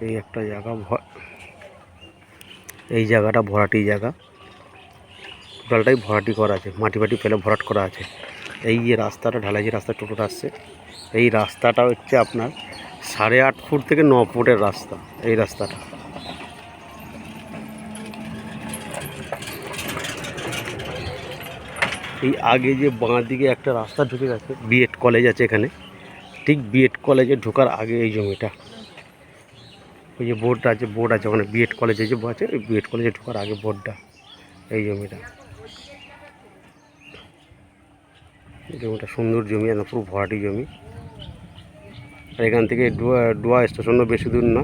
এই একটা জায়গা, এই জায়গাটা ভরাটি জায়গা, টোটালটাই ভরাটি করা আছে, মাটি ফাটি ফেলে ভরাট করা আছে। এই যে রাস্তাটা, ঢালাই যে রাস্তা টোটোটা আসছে, এই রাস্তাটা হচ্ছে আপনার 8.5 ফুট থেকে 9 ফুটের রাস্তা। এই রাস্তাটা এই আগে যে বাঁ দিকে একটা রাস্তা ঢুকে গেছে, বিএড কলেজ আছে এখানে, ঠিক বিএড কলেজে ঢোকার আগে এই জমিটা, ওই যে বোর্ডটা আছে, বোর্ড আছে ওখানে বিএড কলেজে যে আছে, ওই বিএড কলেজে ঢোকার আগে বোর্ডটা, এই জমিটা। জমিটা সুন্দর জমি, আর পুরো ভরাটি জমি। আর এখান থেকে ডোয়া স্টেশনও বেশি দূর না,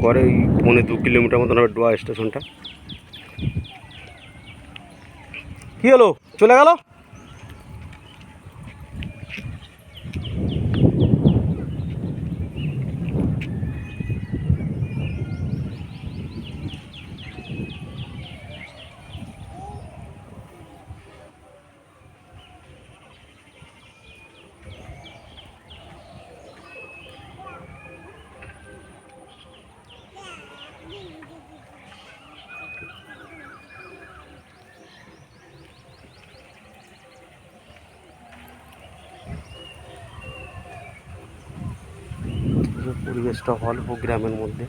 গড়ে ওই 2.25 কিলোমিটার মতন হবে ডোয়া স্টেশনটা। কি হলো, চলে গেল? পরিবেশটা অল্প গ্রামের মধ্যে।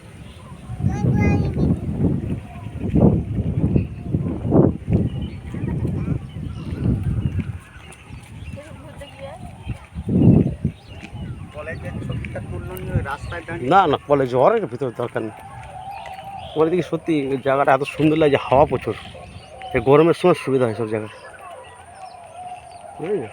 না না, কলেজ যাওয়ার ভিতরে দরকার নেই। ওর দিকে সত্যি জায়গাটা এত সুন্দর লাগে, হাওয়া প্রচুর, এই গরমের সময় সুবিধা হয় সব জায়গায়, বুঝলি?